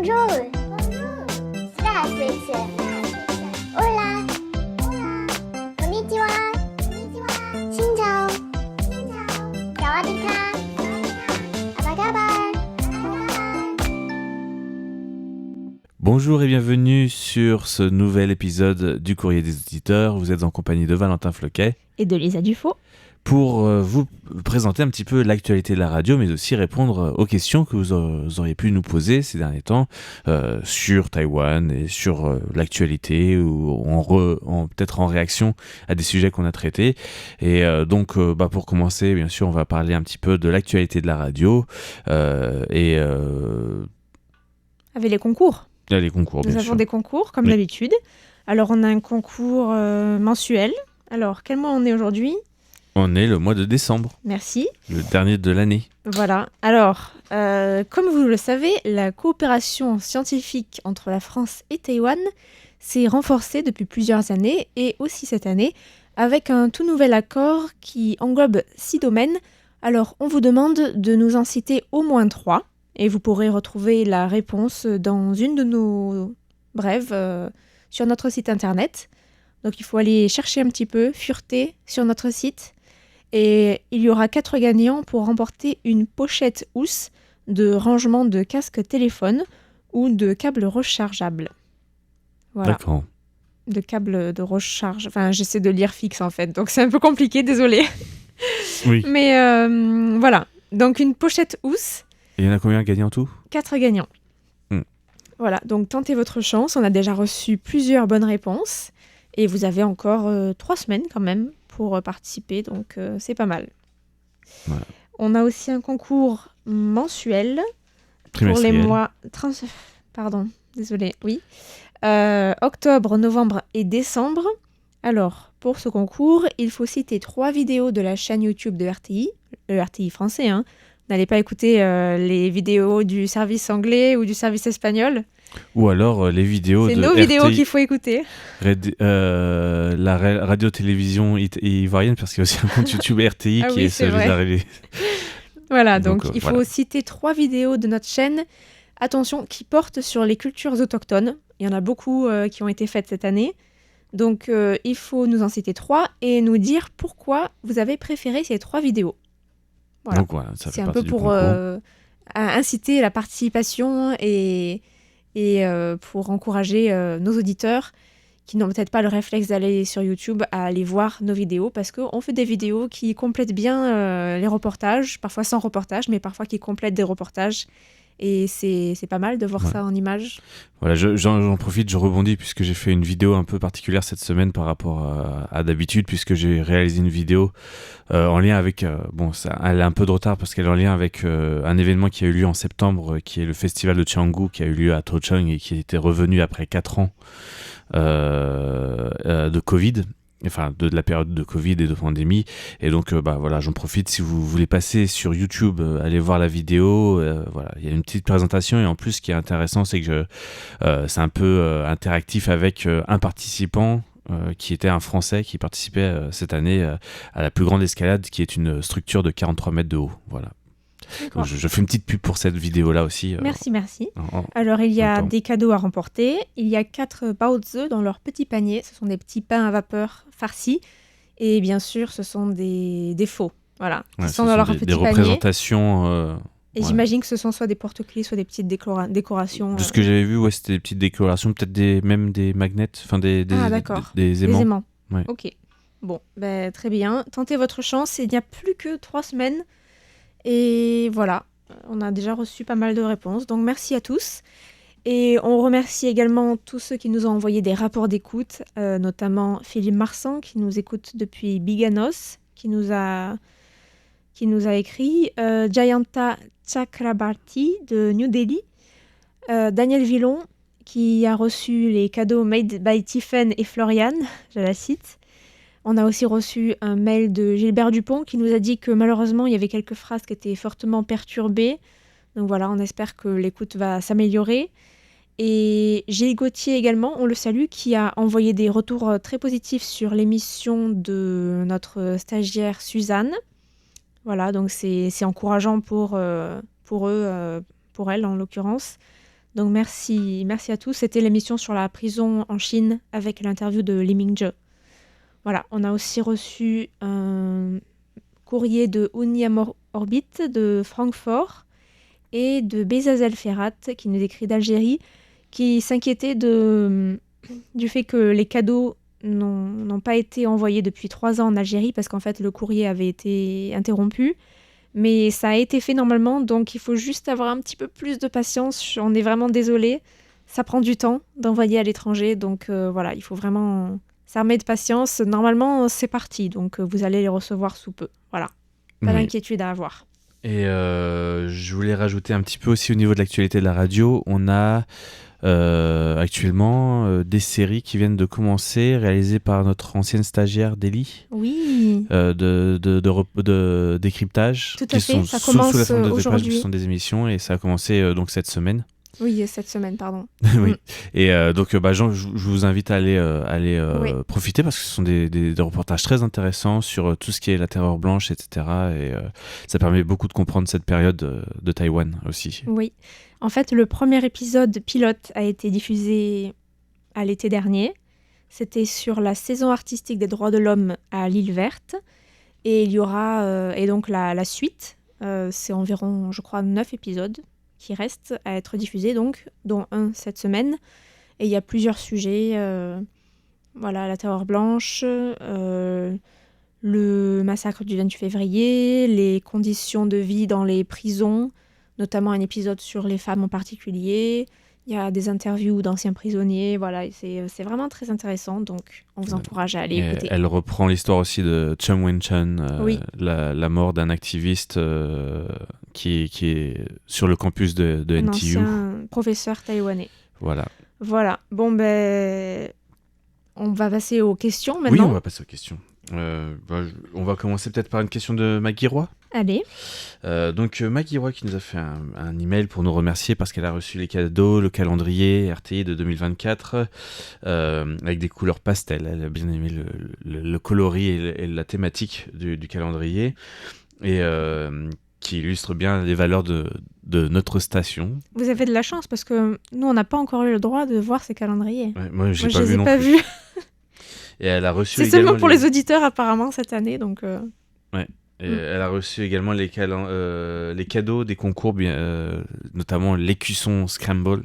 Bonjour. Bonjour. Hola. Konnichiwa. Xin chào. Sawadika. Apa kabar? Bonjour et bienvenue sur ce nouvel épisode du Courrier des auditeurs. Vous êtes en compagnie de Valentin Floquet Et de Lisa Dufaux. pour vous présenter un petit peu l'actualité de la radio, mais aussi répondre aux questions que vous auriez pu nous poser ces derniers temps sur Taïwan et sur l'actualité ou peut-être en réaction à des sujets qu'on a traités. Et donc, pour commencer, bien sûr, on va parler un petit peu de l'actualité de la radio Avec les concours. les concours, bien Nous sûr. avons des concours, comme Oui. d'habitude. Alors, on a un concours mensuel. Alors, quel mois on est aujourd'hui? On est le mois de décembre, Merci. le dernier de l'année. Voilà. Alors, comme vous le savez, la coopération scientifique entre la France et Taïwan s'est renforcée depuis plusieurs années et aussi cette année avec un tout nouvel accord qui englobe 6 domaines. Alors, on vous demande de nous en citer au moins 3 et vous pourrez retrouver la réponse dans une de nos brèves sur notre site internet. Donc, il faut aller chercher un petit peu, fureter sur notre site. Et il y aura 4 gagnants pour remporter une pochette housse de rangement de casque téléphone ou de câbles rechargeables. Voilà, D'accord. de câbles de recharge. Enfin, j'essaie de lire fixe en fait, donc c'est un peu compliqué, désolé. Oui. Mais voilà, donc une pochette housse, Et il y en a combien à gagner en tout ? 4 gagnants. Voilà, donc tentez votre chance. On a déjà reçu plusieurs bonnes réponses. Et vous avez encore 3 semaines quand même pour participer, donc c'est pas mal. Voilà. On a aussi un concours mensuel pour les Trimestriel. mois... Pardon, désolé, oui. Octobre, novembre et décembre. Alors, pour ce concours, il faut citer 3 vidéos de la chaîne YouTube de RTI, le RTI français, hein. N'allez pas écouter les vidéos du service anglais ou du service espagnol. Ou alors les vidéos C'est de nos RTI, vidéos qu'il faut écouter. la radio-télévision ivoirienne, parce qu'il y a aussi un compte YouTube RTI Ah qui oui, est c'est celui vrai. de la Voilà, Donc, donc il faut voilà. citer 3 vidéos de notre chaîne, attention, qui portent sur les cultures autochtones. Il y en a beaucoup qui ont été faites cette année. Donc il faut nous en citer 3 et nous dire pourquoi vous avez préféré ces 3 vidéos. Voilà. Donc voilà, ça fait C'est un partie peu du pour concours. inciter la participation et pour encourager nos auditeurs qui n'ont peut-être pas le réflexe d'aller sur YouTube à aller voir nos vidéos parce qu'on fait des vidéos qui complètent bien les reportages, parfois sans reportage, mais parfois qui complètent des reportages. Et c'est pas mal de voir Ouais. ça en images. Voilà, j'en profite, je rebondis puisque j'ai fait une vidéo un peu particulière cette semaine par rapport à d'habitude, puisque j'ai réalisé une vidéo en lien avec... elle a un peu de retard parce qu'elle est en lien avec un événement qui a eu lieu en septembre, qui est le festival de Canggu, qui a eu lieu à Tauchung et qui était revenu après 4 ans de Covid. Enfin, de la période de Covid et de pandémie. Et donc, voilà, j'en profite. Si vous voulez passer sur YouTube, allez voir la vidéo. Voilà, il y a une petite présentation. Et en plus, ce qui est intéressant, c'est que c'est un peu interactif avec un participant qui était un Français qui participait cette année à la plus grande escalade, qui est une structure de 43 mètres de haut. Voilà. Donc, je fais une petite pub pour cette vidéo-là aussi. Merci. En- Alors, il y a Attends. des cadeaux à remporter. Il y a 4 baozi dans leur petit panier. Ce sont des petits pains à vapeur farcis. Et bien sûr, ce sont des faux. Voilà. Ouais, Ils ce sont dans sont leur des petit panier. représentations. Et Ouais. j'imagine que ce sont soit des porte-clés, soit des petites décorations. De ce que j'avais vu, ouais, c'était des petites décorations, peut-être même des magnets, enfin des Ah, d'accord. des des aimants. aimants. Ouais. Ok. Bon, très bien. Tentez votre chance. Il n'y a plus que 3 semaines. Et voilà. On a déjà reçu pas mal de réponses. Donc, merci à tous. Et on remercie également tous ceux qui nous ont envoyé des rapports d'écoute, notamment Philippe Marsan, qui nous écoute depuis Biganos, qui nous a écrit, Jayanta Chakrabarti de New Delhi, Daniel Villon, qui a reçu les cadeaux made by Tiffen et Florian, je la cite. On a aussi reçu un mail de Gilbert Dupont qui nous a dit que malheureusement, il y avait quelques phrases qui étaient fortement perturbées. Donc voilà, on espère que l'écoute va s'améliorer. Et Gilles Gauthier également, on le salue, qui a envoyé des retours très positifs sur l'émission de notre stagiaire Suzanne. Voilà, donc c'est encourageant pour eux, pour elle en l'occurrence. Donc merci à tous. C'était l'émission sur la prison en Chine avec l'interview de Li Mingzhe. Voilà, on a aussi reçu un courrier de Uniam Orbit de Francfort et de Bezazel Ferrat qui nous écrit d'Algérie, qui s'inquiétait du fait que les cadeaux n'ont pas été envoyés depuis 3 ans en Algérie parce qu'en fait le courrier avait été interrompu. Mais ça a été fait normalement, donc il faut juste avoir un petit peu plus de patience. On est vraiment désolé. Ça prend du temps d'envoyer à l'étranger, donc voilà, il faut vraiment s'armer de patience. Normalement, c'est parti, donc vous allez les recevoir sous peu. Voilà, pas Oui. d'inquiétude à avoir. Et je voulais rajouter un petit peu aussi au niveau de l'actualité de la radio. On a actuellement des séries qui viennent de commencer, réalisées par notre ancienne stagiaire Délie, Oui, de décryptage. Tout à qui fait, sont ça sous la commence, forme de décryptage, aujourd'hui. Ce sont des émissions et ça a commencé donc cette semaine. oui, cette semaine, pardon. Oui. Mm. Et donc, Jean, je vous invite à aller Oui. profiter parce que ce sont des reportages très intéressants sur tout ce qui est la terreur blanche, etc. Et ça permet beaucoup de comprendre cette période de Taïwan aussi. Oui. En fait, le premier épisode pilote a été diffusé à l'été dernier. C'était sur la saison artistique des droits de l'homme à l'île Verte. Et il y aura et donc la suite. C'est environ, je crois, 9 épisodes qui restent à être diffusés, donc, dont un cette semaine. Et il y a plusieurs sujets. Voilà, la terreur blanche, le massacre du 28 février, les conditions de vie dans les prisons, notamment un épisode sur les femmes en particulier. Il y a des interviews d'anciens prisonniers, voilà, et c'est vraiment très intéressant, donc on vous encourage à aller Et écouter. elle reprend l'histoire aussi de Chum Wen-chun, Oui. la mort d'un activiste qui est sur le campus de Un NTU. ancien professeur taïwanais. Voilà. Voilà, bon ben, on va passer aux questions Oui, maintenant. on va passer aux questions. On va commencer peut-être par une question de Maggie Roy. Allez, Donc Maggie Roy qui nous a fait un email pour nous remercier parce qu'elle a reçu les cadeaux, le calendrier RTI de 2024 avec des couleurs pastel. Elle a bien aimé le coloris et la thématique du calendrier et qui illustre bien les valeurs de notre station. vous avez de la chance parce que nous, on n'a pas encore eu le droit de voir ces calendriers. Ouais, moi, j'ai Moi, pas je les vu ai non pas plus. vus. Et elle a reçu C'est également seulement pour les auditeurs apparemment cette année, donc Et elle a reçu également les cadeaux des concours, notamment l'écusson Scramble.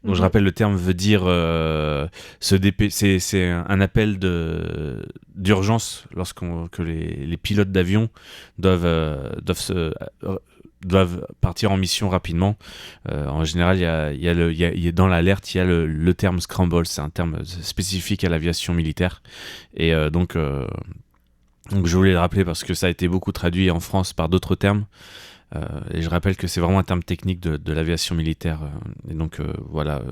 Donc je rappelle, le terme veut dire c'est un appel d'urgence que les pilotes d'avion doivent partir en mission rapidement. En général, il y a dans l'alerte, il y a le terme Scramble, c'est un terme spécifique à l'aviation militaire. Et donc je voulais le rappeler parce que ça a été beaucoup traduit en France par d'autres termes. Et je rappelle que c'est vraiment un terme technique de l'aviation militaire. Et donc voilà,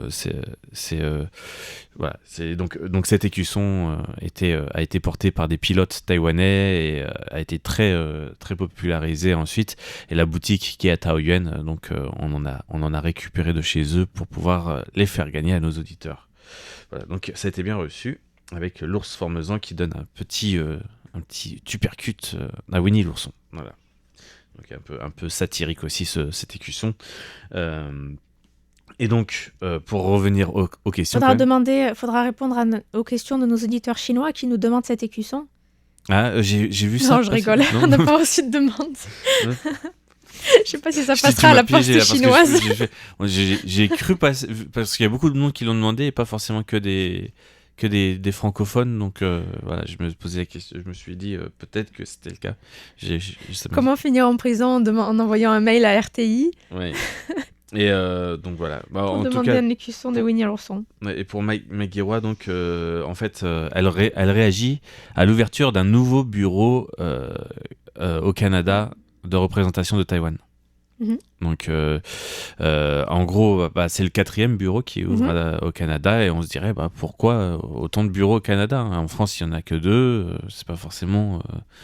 donc cet écusson a été porté par des pilotes taïwanais et a été très très popularisé ensuite. Et la boutique qui est à Taoyuan, donc on en a récupéré de chez eux pour pouvoir les faire gagner à nos auditeurs. Voilà, donc ça a été bien reçu avec l'ours formesan qui donne un petit tupercute à Winnie l'ourson. Voilà. Donc un peu satirique aussi cet écusson. Et donc, pour revenir aux questions... Faudra répondre aux questions de nos auditeurs chinois qui nous demandent cet écusson. Ah, j'ai vu ça. Non, je rigole, Non. on n'a pas reçu de demande. Je sais pas si ça Je passera à la poste parce que chinoise. j'ai cru passer... Parce qu'il y a beaucoup de monde qui l'ont demandé et pas forcément que des francophones, donc voilà, je me posais la question, je me suis dit peut-être que c'était le cas. Comment finir en prison en envoyant un mail à RTI Ouais. Et donc voilà. pour En tout demander cas, un écusson de Winnie l'ourson. et pour Maggie Roy, donc en fait, elle réagit à l'ouverture d'un nouveau bureau au Canada de représentation de Taïwan. Mhm. Donc, en gros, c'est le 4e bureau qui ouvre au Canada et on se dirait pourquoi autant de bureaux au Canada, hein. En France, il n'y en a que 2, c'est pas forcément...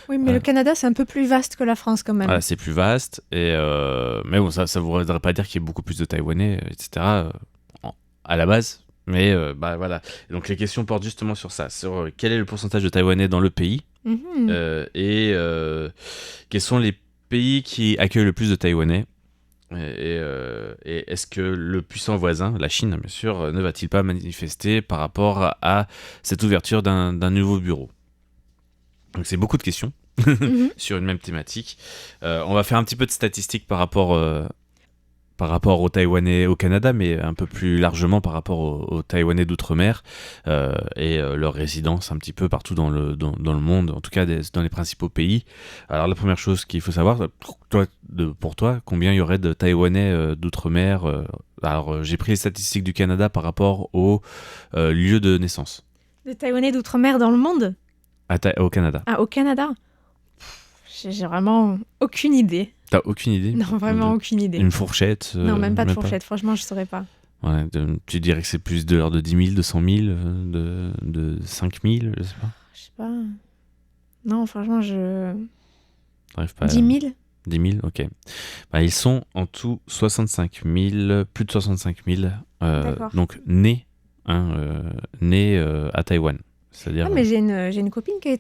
Oui, mais le Canada, c'est un peu plus vaste que la France quand même. Voilà, c'est plus vaste, mais bon, ça ne voudrait pas dire qu'il y ait beaucoup plus de Taïwanais, etc. À la base. Mais voilà. Et donc les questions portent justement sur ça, sur quel est le pourcentage de Taïwanais dans le pays et quels sont les pays qui accueillent le plus de Taïwanais et Et est-ce que le puissant voisin, la Chine bien sûr, ne va-t-il pas manifester par rapport à cette ouverture d'un nouveau bureau? Donc c'est beaucoup de questions Mhm. sur une même thématique. On va faire un petit peu de statistiques par rapport aux Taïwanais au Canada, mais un peu plus largement par rapport aux Taïwanais d'outre-mer leur résidence un petit peu partout dans le monde, en tout cas dans les principaux pays. Alors la première chose qu'il faut savoir, pour toi, combien il y aurait de Taïwanais d'outre-mer Alors j'ai pris les statistiques du Canada par rapport au lieu de naissance Des Taïwanais d'outre-mer dans le monde? au Canada. Ah, au Canada? J'ai vraiment aucune idée. T'as aucune idée? Non, vraiment aucune idée. Une fourchette? Non, même pas de fourchette. Franchement, je saurais pas. Ouais, tu dirais que c'est plus de l'ordre de 10 000, de 100 000, de 5 000, je sais pas. Je sais pas. Non, franchement, T'arrives pas 10 000? 10 000, ok. Bah, ils sont en tout 65 000, plus de 65 000, D'accord. donc nés à Taïwan. C'est-à-dire, Ah, mais j'ai une copine qui est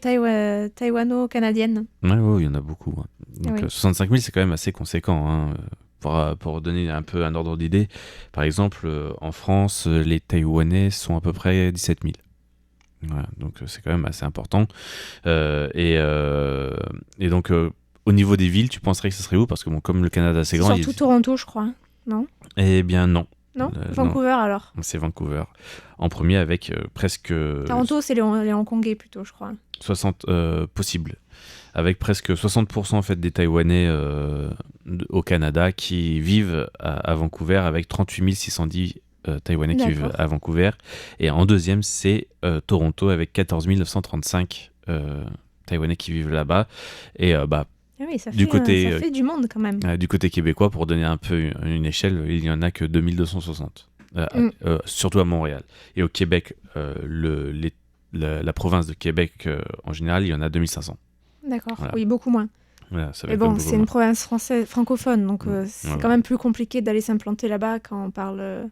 taïwano-canadienne. ouais, il y en a beaucoup. Hein. Donc Oui. 65 000, c'est quand même assez conséquent. Hein. Pour donner un peu un ordre d'idée, par exemple, en France, les Taïwanais sont à peu près 17 000. Voilà, donc c'est quand même assez important. Et donc, au niveau des villes, tu penserais que ce serait où? Parce que bon, comme le Canada c'est grand, Surtout Toronto, je crois. Non? eh bien non. Non? Non. Vancouver, alors? C'est Vancouver. En premier avec presque Toronto, c'est les Hongkongais, plutôt, je crois. 60 possibles. Avec presque 60% en fait, des Taïwanais au Canada qui vivent à Vancouver, avec 38 610 Taïwanais qui vivent D'accord. à Vancouver. Et en deuxième, c'est Toronto avec 14 935 Taïwanais qui vivent là-bas. Et Ah oui, ça Du fait, côté, ça fait du monde, quand même. du côté québécois, pour donner un peu une échelle, il n'y en a que 2260. Surtout à Montréal. Et au Québec, la province de Québec en général, il y en a 2500. D'accord. Voilà. Oui, beaucoup moins. Voilà, ça va Mais être bon, beaucoup c'est une moins. province française, francophone, donc c'est Voilà. quand même plus compliqué d'aller s'implanter là-bas quand on parle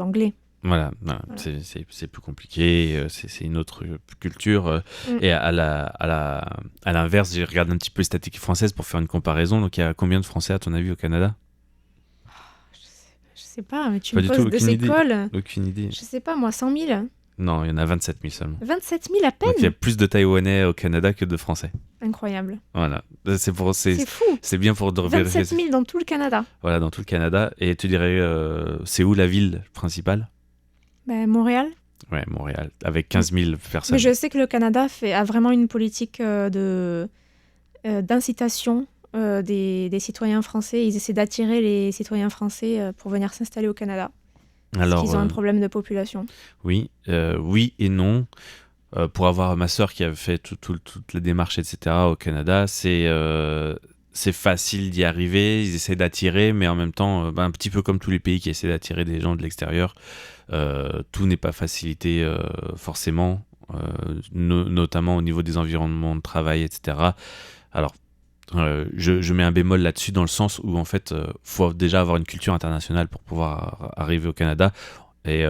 anglais. Voilà, Voilà. c'est plus compliqué, c'est une autre culture. Et à l'inverse, j'ai regardé un petit peu les statistiques françaises pour faire une comparaison. Donc il y a combien de Français à ton avis au Canada? Je sais pas, mais tu Pas me du tout, poses de aucune ces idée. cols. Aucune idée. Je sais pas, moi, 100 000? Non, il y en a 27 000 seulement. 27 000 à peine? Donc il y a plus de Taïwanais au Canada que de Français. Incroyable. Voilà, C'est fou. c'est bien pour vérifier. 27 000 dans tout le Canada. Voilà, dans tout le Canada. Et tu dirais, c'est où la ville principale? Ben, Montréal. Ouais, Montréal, avec 15 000 personnes. Mais je sais que le Canada a vraiment une politique d'incitation des citoyens français. Ils essaient d'attirer les citoyens français pour venir s'installer au Canada. Parce qu'ils ont un problème de population. Oui, oui et non. Pour avoir ma sœur qui avait fait toutes les démarches, etc. au Canada, c'est facile d'y arriver. Ils essaient d'attirer, mais en même temps, un petit peu comme tous les pays qui essaient d'attirer des gens de l'extérieur, tout n'est pas facilité forcément, notamment au niveau des environnements de travail, etc. Alors, je mets un bémol là-dessus dans le sens où en fait, faut déjà avoir une culture internationale pour pouvoir arriver au Canada. Et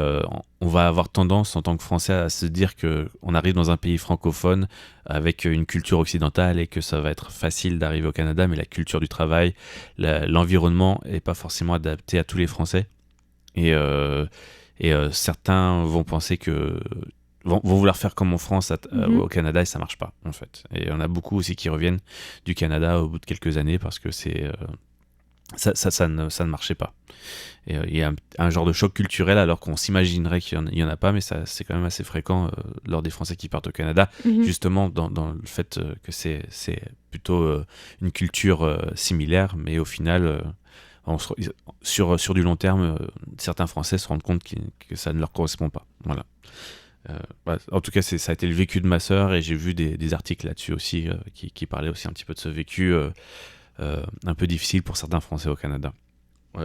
on va avoir tendance en tant que Français à se dire qu'on arrive dans un pays francophone avec une culture occidentale et que ça va être facile d'arriver au Canada, mais la culture du travail, l'environnement n'est pas forcément adapté à tous les Français. Et certains vont penser vont vouloir faire comme en France au Canada, et ça marche pas en fait. Et il y en a beaucoup aussi qui reviennent du Canada au bout de quelques années parce que ça ne marchait pas. Et il y a un genre de choc culturel alors qu'on s'imaginerait qu'il n'y en a pas, mais c'est quand même assez fréquent lors des Français qui partent au Canada, justement dans le fait que c'est plutôt une culture similaire, mais au final, sur du long terme, certains Français se rendent compte que ça ne leur correspond pas. Voilà. En tout cas, ça a été le vécu de ma sœur, et j'ai vu des articles là-dessus aussi qui parlaient aussi un petit peu de ce vécu un peu difficile pour certains Français au Canada.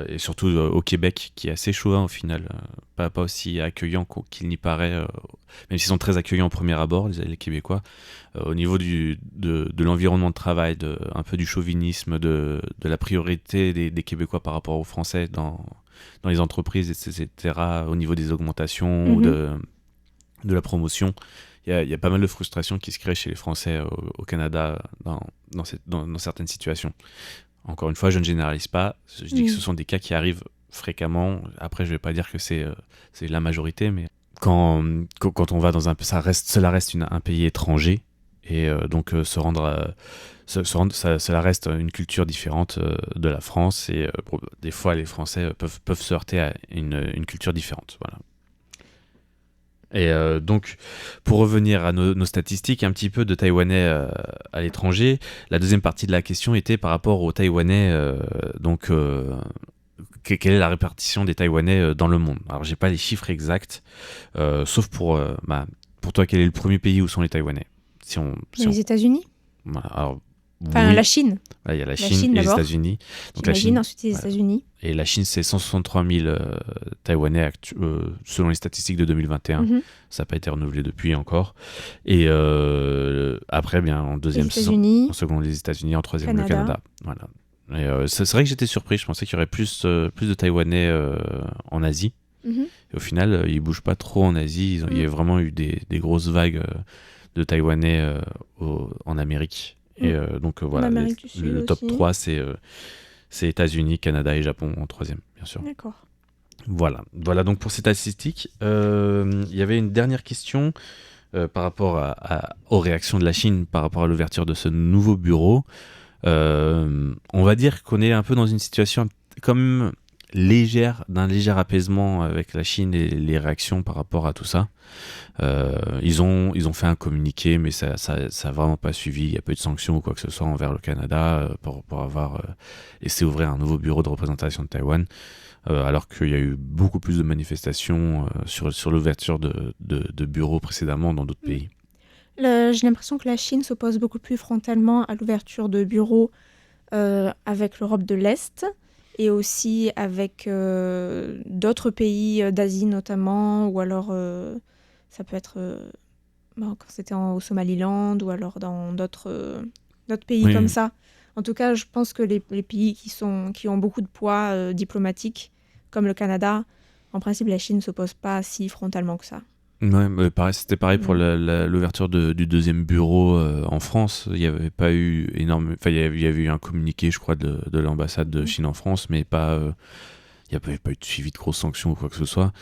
Et surtout au Québec, qui est assez chaud au final, pas aussi accueillant qu'il n'y paraît, même s'ils sont très accueillants au premier abord, les Québécois, au niveau de l'environnement de travail, un peu du chauvinisme, de la priorité des Québécois par rapport aux Français dans les entreprises, etc., au niveau des augmentations ou de la promotion. Il y a pas mal de frustration qui se crée chez les Français au Canada dans certaines situations. Encore une fois, je ne généralise pas. Je dis que ce sont des cas qui arrivent fréquemment. Après, je ne vais pas dire que c'est la majorité, mais quand on va dans cela reste un pays étranger. Et donc cela reste une culture différente de la France. Et des fois, les Français peuvent se heurter à une culture différente. Voilà. Et donc, pour revenir à nos statistiques, un petit peu de Taïwanais à l'étranger, la deuxième partie de la question était par rapport aux Taïwanais, quelle est la répartition des Taïwanais dans le monde. Alors, j'ai pas les chiffres exacts, sauf pour toi, quel est le premier pays où sont les Taïwanais? Les États-Unis. Voilà, alors, Enfin, oui. la Chine. Là, il y a la Chine et les d'abord. États-Unis. Donc, J'imagine, ensuite les États-Unis. Et la Chine, c'est 163 000 Taïwanais selon les statistiques de 2021. Ça n'a pas été renouvelé depuis encore. Et après, bien, en deuxième, en second, les États-Unis, en troisième, le Canada. Voilà. Et c'est vrai que j'étais surpris. Je pensais qu'il y aurait plus de Taïwanais en Asie. Et au final, ils ne bougent pas trop en Asie. Il y a vraiment eu des grosses vagues de Taïwanais en Amérique. Et donc voilà, le top 3, c'est États-Unis, Canada et Japon en troisième, bien sûr. D'accord. Voilà donc pour ces statistiques. Il y avait une dernière question par rapport aux réactions de la Chine par rapport à l'ouverture de ce nouveau bureau. On va dire qu'on est un peu dans une situation comme d'un léger apaisement avec la Chine et les réactions par rapport à tout ça. Ils ont fait un communiqué, mais ça a vraiment pas suivi. Il n'y a pas eu de sanctions ou quoi que ce soit envers le Canada pour avoir laissé ouvrir un nouveau bureau de représentation de Taïwan, alors qu'il y a eu beaucoup plus de manifestations sur l'ouverture de bureaux précédemment dans d'autres pays. J'ai l'impression que la Chine s'oppose beaucoup plus frontalement à l'ouverture de bureaux avec l'Europe de l'Est et aussi avec d'autres pays d'Asie notamment, ou alors ça peut être quand c'était au Somaliland ou alors dans d'autres pays comme ça. En tout cas, je pense que les pays qui ont beaucoup de poids diplomatique, comme le Canada, en principe, la Chine ne s'oppose pas si frontalement que ça. Ouais, c'était pareil pour l'ouverture du deuxième bureau en France. Il n'y avait pas eu il y avait eu un communiqué, je crois, de l'ambassade de Chine en France, mais il n'y avait pas eu de suivi de grosses sanctions ou quoi que ce soit.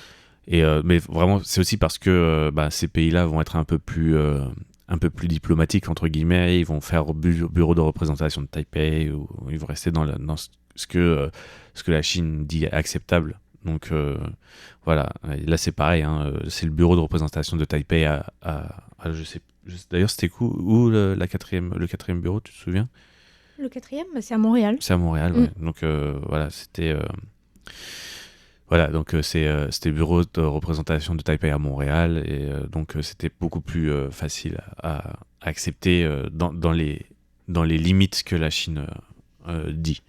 Et mais vraiment, c'est aussi parce que ces pays-là vont être un peu plus diplomatiques entre guillemets. Ils vont faire bureau de représentation de Taipei, ou ils vont rester dans ce que la Chine dit acceptable. Donc voilà, et là c'est pareil, c'est le bureau de représentation de Taipei je sais d'ailleurs c'était où le quatrième bureau, tu te souviens? Le quatrième, c'est à Montréal. C'est à Montréal, ouais. Donc voilà, c'était c'était le bureau de représentation de Taipei à Montréal, et donc c'était beaucoup plus facile à accepter dans les limites que la Chine dit.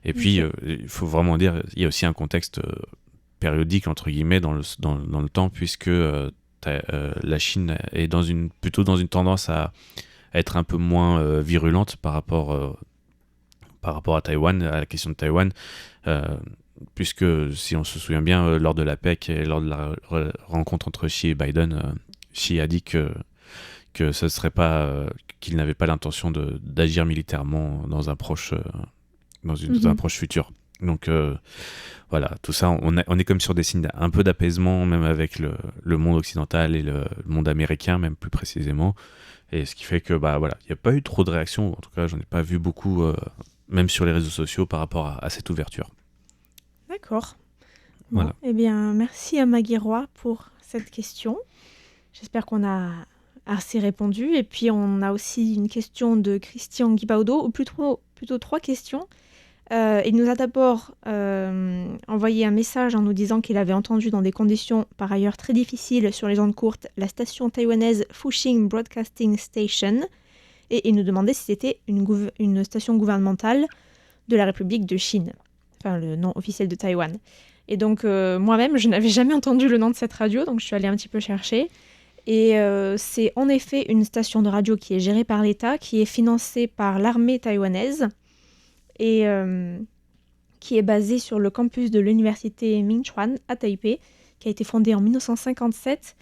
Et puis il faut vraiment dire, il y a aussi un contexte périodique entre guillemets dans le temps, puisque la Chine est plutôt dans une tendance à être un peu moins virulente par rapport à Taïwan, à la question de Taïwan, puisque si on se souvient bien, lors de la PEC et lors de la rencontre entre Xi et Biden, Xi a dit que ce serait pas qu'il n'avait pas l'intention d'agir militairement dans un proche futur. Donc voilà, tout ça, on est comme sur des signes un peu d'apaisement, même avec le monde occidental et le monde américain, même plus précisément. Et ce qui fait que voilà, il n'y a pas eu trop de réactions, en tout cas j'en ai pas vu beaucoup, même sur les réseaux sociaux, par rapport à cette ouverture. D'accord. Voilà. Bon, eh bien, merci à Maggie Roy pour cette question. J'espère qu'on a assez répondu. Et puis, on a aussi une question de Christian Guibaudo, ou plutôt 3 questions. Il nous a d'abord envoyé un message en nous disant qu'il avait entendu dans des conditions par ailleurs très difficiles sur les ondes courtes la station taïwanaise Fuxing Broadcasting Station, et il nous demandait si c'était une station gouvernementale de la République de Chine, enfin le nom officiel de Taïwan. Et donc moi-même, je n'avais jamais entendu le nom de cette radio, donc je suis allée un petit peu chercher. Et c'est en effet une station de radio qui est gérée par l'État, qui est financée par l'armée taïwanaise, et qui est basée sur le campus de l'université Mingchuan à Taipei, qui a été fondée en 1957,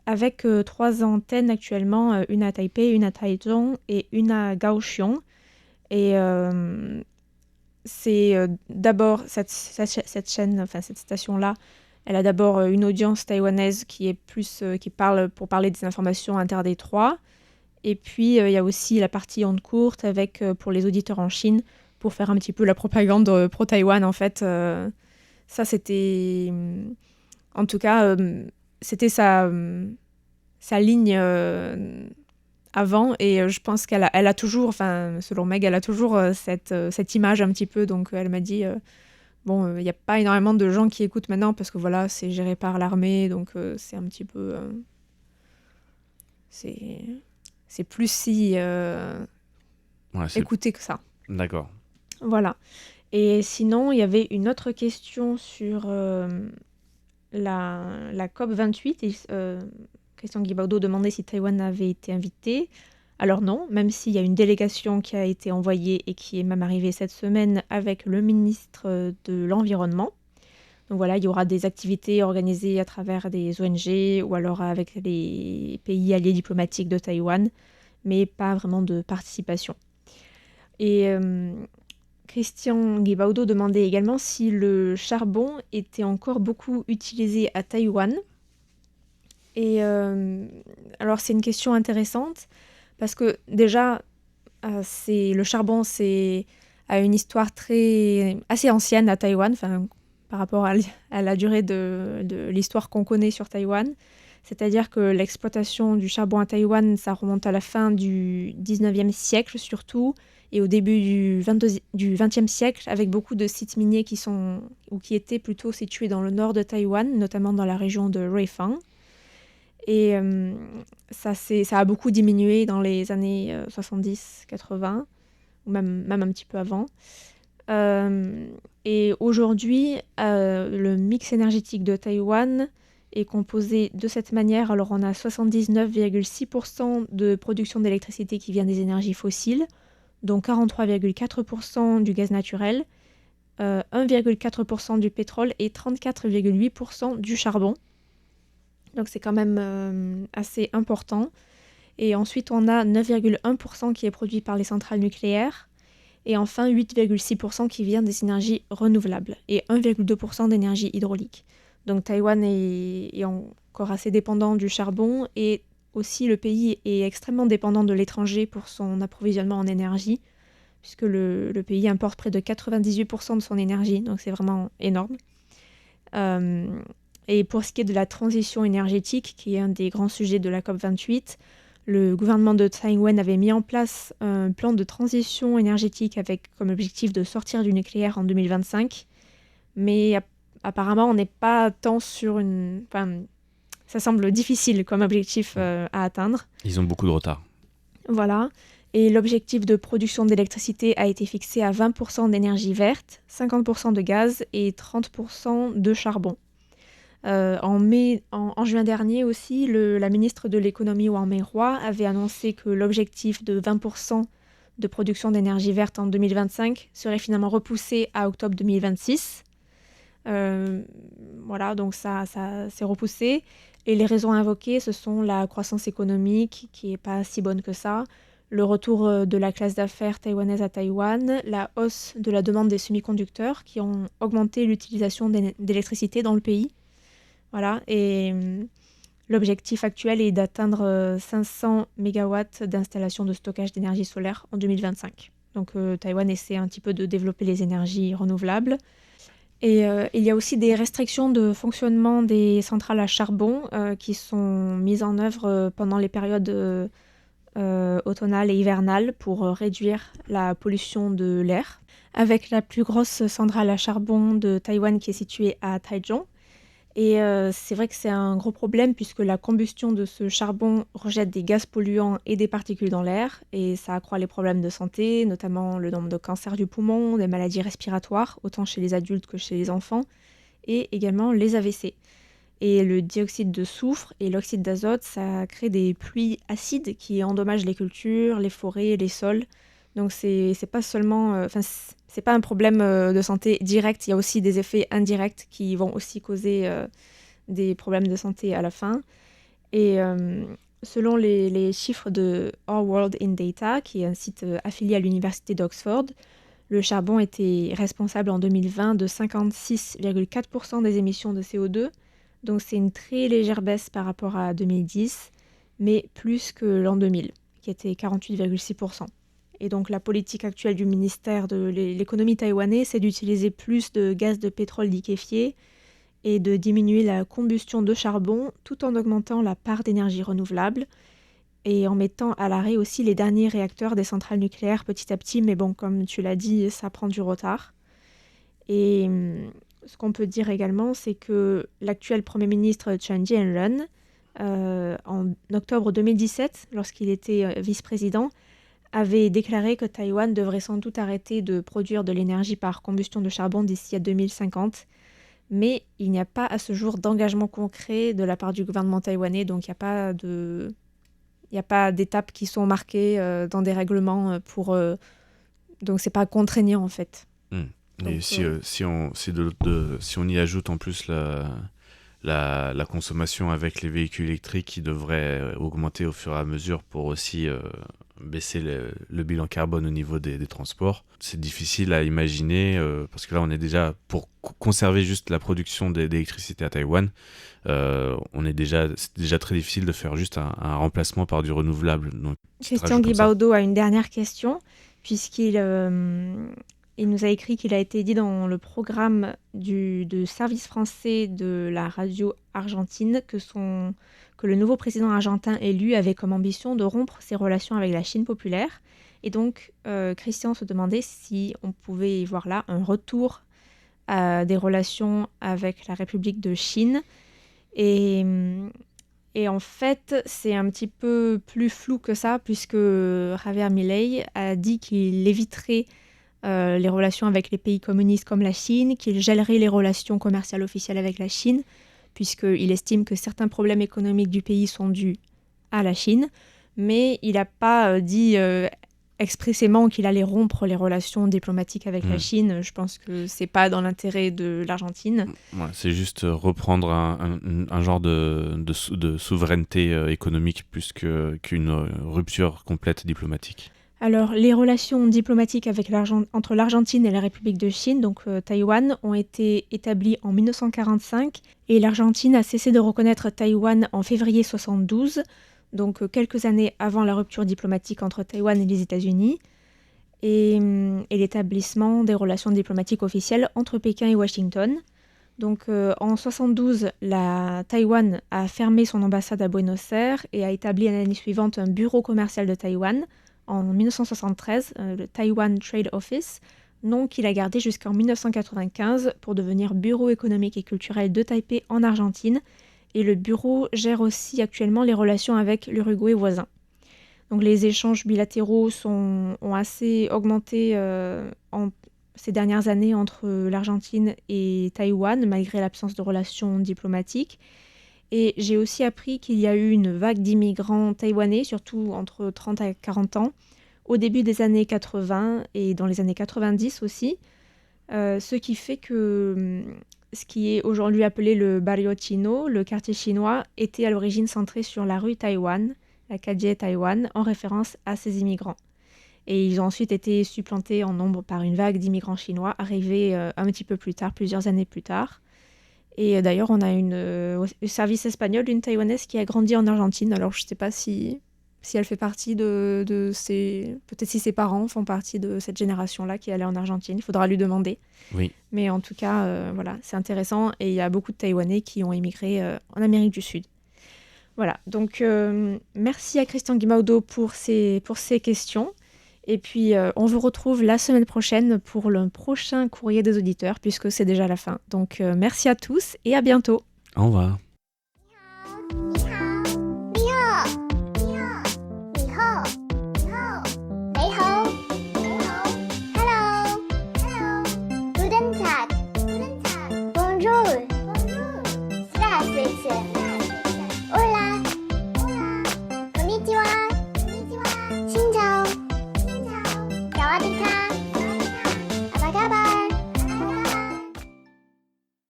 avec 3 antennes actuellement, une à Taipei, une à Taichung et une à Kaohsiung. Et c'est d'abord cette chaîne, enfin cette station-là, elle a d'abord une audience taïwanaise qui est plus qui parle pour parler des informations interdétroits. Et puis il y a aussi la partie onde courte avec pour les auditeurs en Chine pour faire un petit peu la propagande pro-Taïwan en fait. Ça c'était en tout cas c'était sa ligne avant et je pense elle a toujours, enfin selon Meg, elle a toujours cette image un petit peu. Donc elle m'a dit bon, il n'y a pas énormément de gens qui écoutent maintenant parce que voilà, c'est géré par l'armée, donc c'est un petit peu c'est plus si Ouais, c'est... écouté que ça. D'accord. Voilà. Et sinon, il y avait une autre question sur la COP 28. Et, Christian Guibaudot demandait si Taïwan avait été invité. Alors non, même s'il y a une délégation qui a été envoyée et qui est même arrivée cette semaine avec le ministre de l'Environnement. Donc voilà, il y aura des activités organisées à travers des ONG ou alors avec les pays alliés diplomatiques de Taïwan, mais pas vraiment de participation. Et Christian Guibaudot demandait également si le charbon était encore beaucoup utilisé à Taïwan. Et alors c'est une question intéressante parce que déjà, le charbon a une histoire assez ancienne à Taïwan, par rapport à la durée de l'histoire qu'on connaît sur Taïwan. C'est-à-dire que l'exploitation du charbon à Taïwan, ça remonte à la fin du 19e siècle surtout, et au début du 20e siècle, avec beaucoup de sites miniers qui étaient plutôt situés dans le nord de Taïwan, notamment dans la région de Ruifang. Et ça a beaucoup diminué dans les années 70-80, ou même un petit peu avant. Et aujourd'hui, le mix énergétique de Taïwan est composé de cette manière. Alors, on a 79,6% de production d'électricité qui vient des énergies fossiles, dont 43,4% du gaz naturel, 1,4% du pétrole et 34,8% du charbon. Donc, c'est quand même assez important. Et ensuite, on a 9,1% qui est produit par les centrales nucléaires. Et enfin, 8,6% qui vient des énergies renouvelables et 1,2% d'énergie hydraulique. Donc Taïwan est encore assez dépendant du charbon et aussi le pays est extrêmement dépendant de l'étranger pour son approvisionnement en énergie, puisque le pays importe près de 98% de son énergie, donc c'est vraiment énorme. Et pour ce qui est de la transition énergétique, qui est un des grands sujets de la COP28, le gouvernement de Taïwan avait mis en place un plan de transition énergétique avec comme objectif de sortir du nucléaire en 2025. Mais apparemment, on n'est pas tant sur une... Enfin, ça semble difficile comme objectif à atteindre. Ils ont beaucoup de retard. Voilà. Et l'objectif de production d'électricité a été fixé à 20% d'énergie verte, 50% de gaz et 30% de charbon. En juin dernier aussi, la ministre de l'économie Wang Mei-Hua avait annoncé que l'objectif de 20% de production d'énergie verte en 2025 serait finalement repoussé à octobre 2026. Voilà, donc ça s'est repoussé. Et les raisons invoquées, ce sont la croissance économique qui n'est pas si bonne que ça, le retour de la classe d'affaires taïwanaise à Taïwan, la hausse de la demande des semi-conducteurs qui ont augmenté l'utilisation d'électricité dans le pays. Voilà, et l'objectif actuel est d'atteindre 500 MW d'installation de stockage d'énergie solaire en 2025. Donc Taïwan essaie un petit peu de développer les énergies renouvelables. Et il y a aussi des restrictions de fonctionnement des centrales à charbon qui sont mises en œuvre pendant les périodes automnale et hivernale pour réduire la pollution de l'air. Avec la plus grosse centrale à charbon de Taïwan qui est située à Taichung. Et c'est vrai que c'est un gros problème puisque la combustion de ce charbon rejette des gaz polluants et des particules dans l'air et ça accroît les problèmes de santé, notamment le nombre de cancers du poumon, des maladies respiratoires, autant chez les adultes que chez les enfants, et également les AVC. Et le dioxyde de soufre et l'oxyde d'azote, ça crée des pluies acides qui endommagent les cultures, les forêts, les sols. Donc c'est pas seulement... c'est pas un problème de santé direct, il y a aussi des effets indirects qui vont aussi causer des problèmes de santé à la fin. Et selon les chiffres de Our World in Data, qui est un site affilié à l'université d'Oxford, Le charbon était responsable en 2020 de 56,4% des émissions de CO2, donc c'est une très légère baisse par rapport à 2010, mais plus que l'an 2000, qui était 48,6%. Et donc la politique actuelle du ministère de l'économie taïwanais, c'est d'utiliser plus de gaz de pétrole liquéfié et de diminuer la combustion de charbon tout en augmentant la part d'énergie renouvelable et en mettant à l'arrêt aussi les derniers réacteurs des centrales nucléaires petit à petit. Mais bon, comme tu l'as dit, ça prend du retard. Et ce qu'on peut dire également, c'est que l'actuel Premier ministre Chen Chien-lun, en octobre 2017, lorsqu'il était vice-président, avait déclaré que Taïwan devrait sans doute arrêter de produire de l'énergie par combustion de charbon d'ici à 2050. Mais il n'y a pas à ce jour d'engagement concret de la part du gouvernement taïwanais, donc il n'y a pas d'étapes qui sont marquées dans des règlements donc c'est pas contraignant en fait. Et Donc, si on y ajoute en plus la consommation avec les véhicules électriques qui devrait augmenter au fur et à mesure pour aussi baisser le bilan carbone au niveau des transports, c'est difficile à imaginer parce que là on est déjà, pour conserver juste la production d'électricité à Taïwan, c'est déjà très difficile de faire juste un remplacement par du renouvelable. Donc, Christian Guibaudo a une dernière question, puisqu'il il nous a écrit qu'il a été dit dans le programme de service français de la radio argentine que le nouveau président argentin élu avait comme ambition de rompre ses relations avec la Chine populaire. Et donc, Christian se demandait si on pouvait y voir là un retour des relations avec la République de Chine. Et en fait, c'est un petit peu plus flou que ça, puisque Javier Milei a dit qu'il éviterait les relations avec les pays communistes comme la Chine, qu'il gèlerait les relations commerciales officielles avec la Chine, puisqu'il estime que certains problèmes économiques du pays sont dus à la Chine, mais il n'a pas dit expressément qu'il allait rompre les relations diplomatiques avec la Chine. Je pense que c'est pas dans l'intérêt de l'Argentine. Ouais, c'est juste reprendre un genre de souveraineté économique plus qu'une rupture complète diplomatique. Alors, les relations diplomatiques entre l'Argentine et la République de Chine, donc Taïwan, ont été établies en 1945 et l'Argentine a cessé de reconnaître Taïwan en février 1972, donc quelques années avant la rupture diplomatique entre Taïwan et les États-Unis, et l'établissement des relations diplomatiques officielles entre Pékin et Washington. Donc en 1972, Taïwan a fermé son ambassade à Buenos Aires et a établi l'année suivante un bureau commercial de Taïwan. En 1973, le Taiwan Trade Office, nom qu'il a gardé jusqu'en 1995 pour devenir Bureau économique et culturel de Taipei en Argentine. Et le bureau gère aussi actuellement les relations avec l'Uruguay voisin. Donc les échanges bilatéraux ont assez augmenté ces dernières années entre l'Argentine et Taïwan, malgré l'absence de relations diplomatiques. Et j'ai aussi appris qu'il y a eu une vague d'immigrants taïwanais, surtout entre 30 et 40 ans, au début des années 80 et dans les années 90 aussi, ce qui fait que ce qui est aujourd'hui appelé le barrio chino, le quartier chinois, était à l'origine centré sur la rue Taïwan, la calle Taïwan, en référence à ces immigrants. Et ils ont ensuite été supplantés en nombre par une vague d'immigrants chinois arrivés un petit peu plus tard, plusieurs années plus tard. Et d'ailleurs, on a le service espagnol d'une Taïwanaise qui a grandi en Argentine. Alors, je ne sais pas si elle fait partie de ses... Peut-être si ses parents font partie de cette génération-là qui est allée en Argentine. Il faudra lui demander. Oui. Mais en tout cas, voilà, c'est intéressant. Et il y a beaucoup de Taïwanais qui ont émigré en Amérique du Sud. Voilà. Donc, merci à Christian Guimaudo pour ces questions. Et puis, on vous retrouve la semaine prochaine pour le prochain courrier des auditeurs, puisque c'est déjà la fin. Donc, merci à tous et à bientôt. Au revoir. 谢谢。